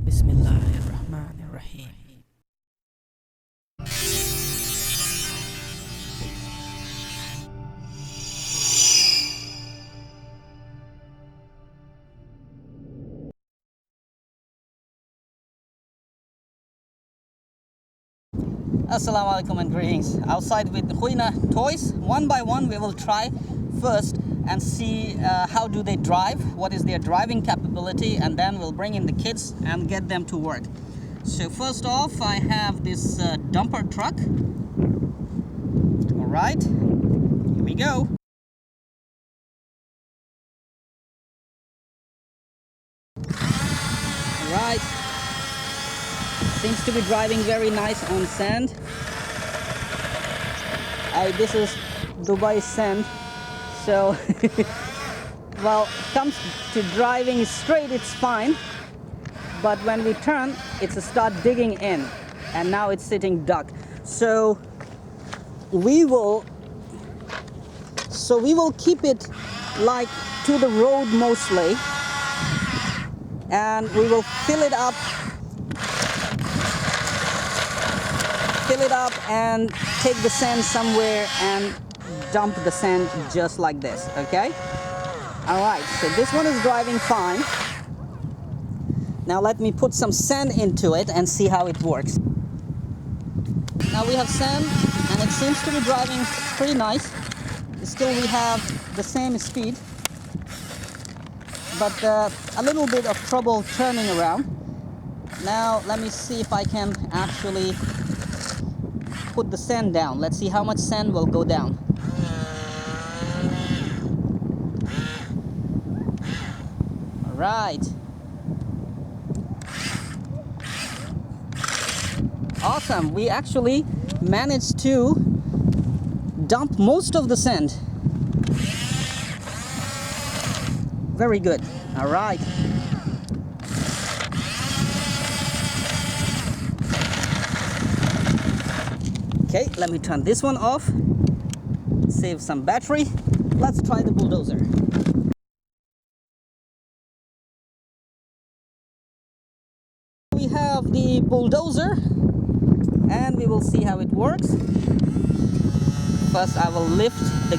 Bismillahirrahmanirrahim. Assalamu alaikum and greetings. Outside with Huina toys, one by one we will try first and see how do they drive, what is their driving capability, and then we'll bring in the kids and get them to work. So first off, I have this dumper truck. All right, here we go. All right, seems to be driving very nice on sand. This is Dubai sand, so well, comes to driving straight, it's fine, but when we turn, it's a start digging in, and now it's sitting duck. So we will keep it like to the road mostly, and we will fill it up and take the sand somewhere and dump the sand just like this. Okay, all right, so this one is driving fine. Now let me put some sand into it and see how it works. Now we have sand and it seems to be driving pretty nice. Still we have the same speed, but a little bit of trouble turning around. Now let me see if I can actually put the sand down. Let's see how much sand will go down. All right. Awesome. We actually managed to dump most of the sand. Very good. All right. Okay, let me turn this one off, save some battery. Let's try the bulldozer. We have the bulldozer and we will see how it works. First I will lift the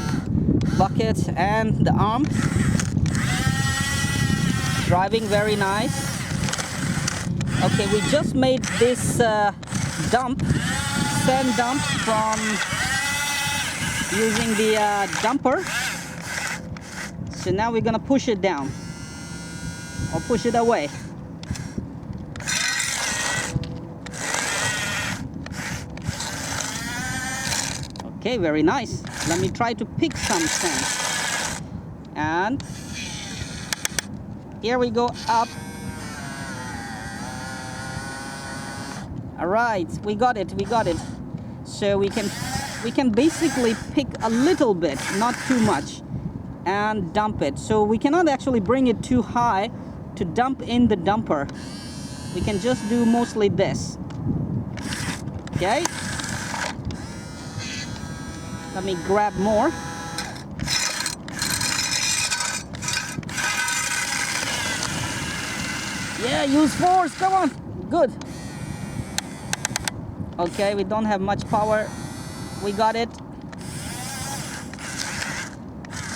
bucket and the arm. Driving very nice. Okay, we just made this sand dump from using the dumper. So now we're gonna push it down or push it away. Okay, very nice. Let me try to pick some sand. And here we go up. All right, we got it. So we can basically pick a little bit, not too much, and dump it. So we cannot actually bring it too high to dump in the dumper. We can just do mostly this. Okay. Let me grab more. Yeah, use force, come on. Good. Okay, we don't have much power. We got it.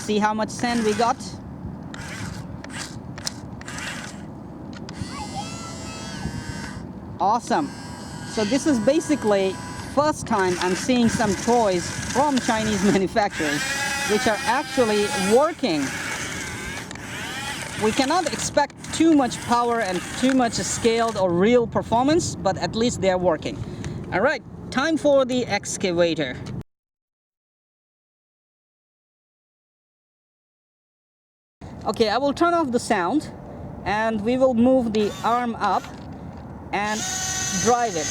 See how much sand we got. Awesome. So this is basically first time I'm seeing some toys from Chinese manufacturers which are actually working. We cannot expect too much power and too much scaled or real performance, but at least they're working. All right, time for the excavator. Okay, I will turn off the sound and we will move the arm up and drive it.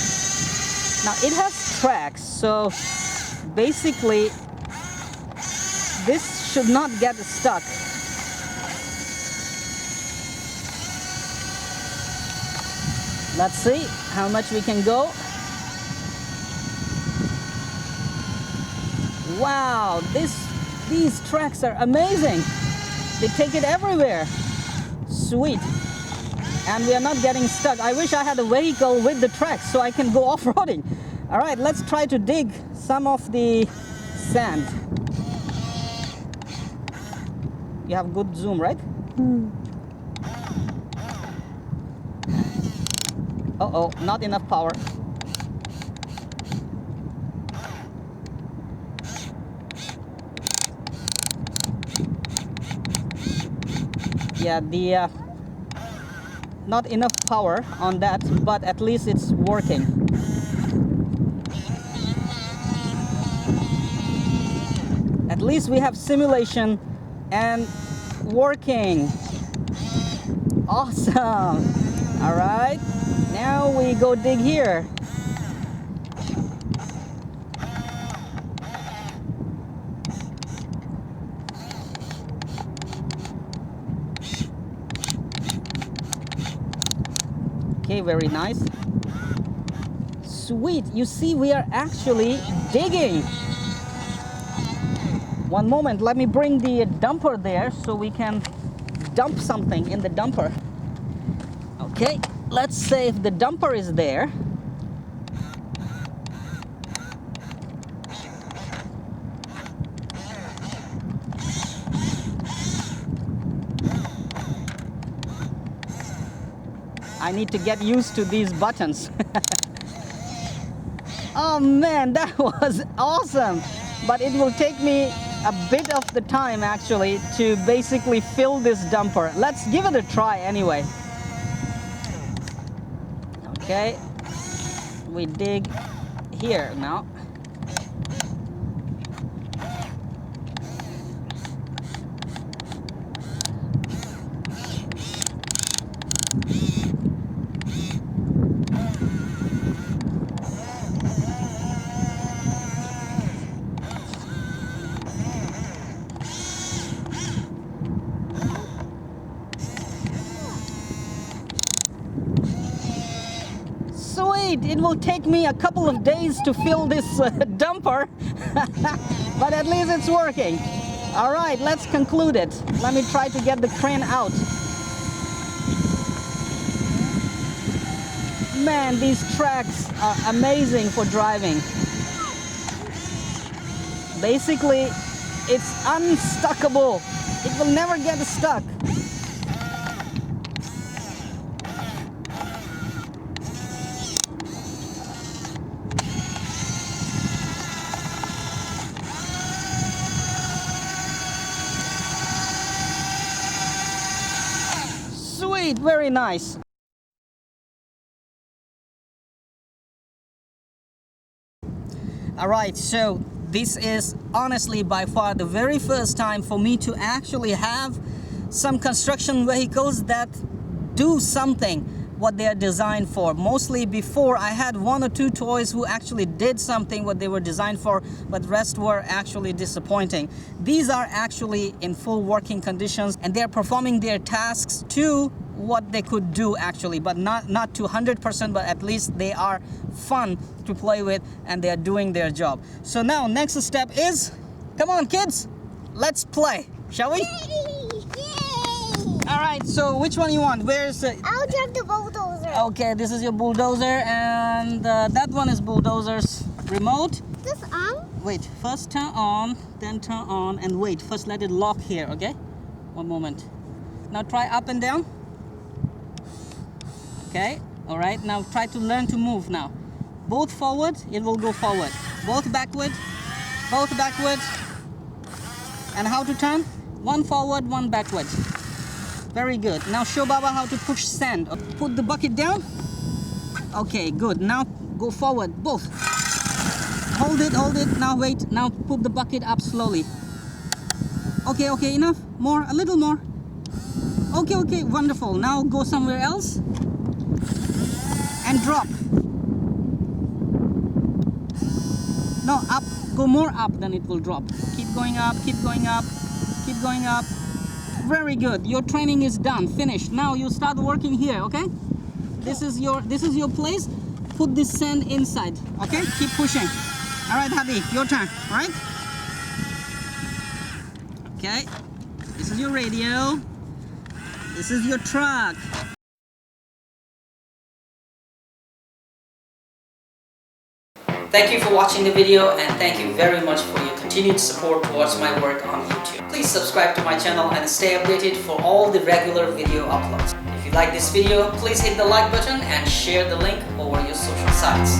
Now it has tracks, so basically this should not get stuck. Let's see how much we can go. Wow, these tracks are amazing. They take it everywhere. Sweet. and we are not getting stuck. I wish I had a vehicle with the tracks so I can go off-roading. All right, let's try to dig some of the sand. You have good zoom, right? Uh-oh, not enough power. Yeah, not enough power on that, but at least it's working. At least we have simulation and working. Awesome. All right, now we go dig here. Okay, very nice. Sweet, you see we are actually digging. One moment, let me bring the dumper there so we can dump something in the dumper. Okay, let's say if the dumper is there. I need to get used to these buttons. Oh man, that was awesome. But it will take me a bit of the time actually to basically fill this dumper. Let's give it a try anyway. Okay, we dig here now. It will take me a couple of days to fill this dumper, but at least it's working. All right, let's conclude it. Let me try to get the crane out. Man, these tracks are amazing for driving. Basically, it's unstuckable. It will never get stuck. Sweet, very nice. All right, so this is honestly by far the very first time for me to actually have some construction vehicles that do something what they are designed for. Mostly before I had one or two toys who actually did something what they were designed for, but the rest were actually disappointing. These are actually in full working conditions and they're performing their tasks to what they could do actually, but not to 100%, but at least they are fun to play with and they are doing their job. So now next step is, come on kids, let's play, shall we? All right, so which one you want? Where's the... I'll drive the bulldozer. Okay, this is your bulldozer, and that one is bulldozer's remote. This on? Wait, first turn on, then turn on, and wait. First let it lock here, okay? One moment. Now try up and down. Okay, all right. Now try to learn to move now. Both forward, it will go forward. Both backward, both backward. And how to turn? One forward, one backward. Very good. Now show Baba how to push sand. Put the bucket down. Okay, good. Now go forward, both. Hold it, hold it. Now wait. Now put the bucket up slowly. Okay, okay, enough. More, a little more. Okay, okay, wonderful. Now go somewhere else. And drop. No, up. Go more up, then it will drop. Keep going up, keep going up, keep going up. Very good. Your training is done. Finished. Now you start working here, okay? This is your place. Put this sand inside. Okay? Keep pushing. All right, Hadi, your turn, all right? Okay. This is your radio. This is your truck. Thank you for watching the video, and thank you very much for your continued support towards my work on YouTube. Please subscribe to my channel and stay updated for all the regular video uploads. If you like this video, please hit the like button and share the link over your social sites.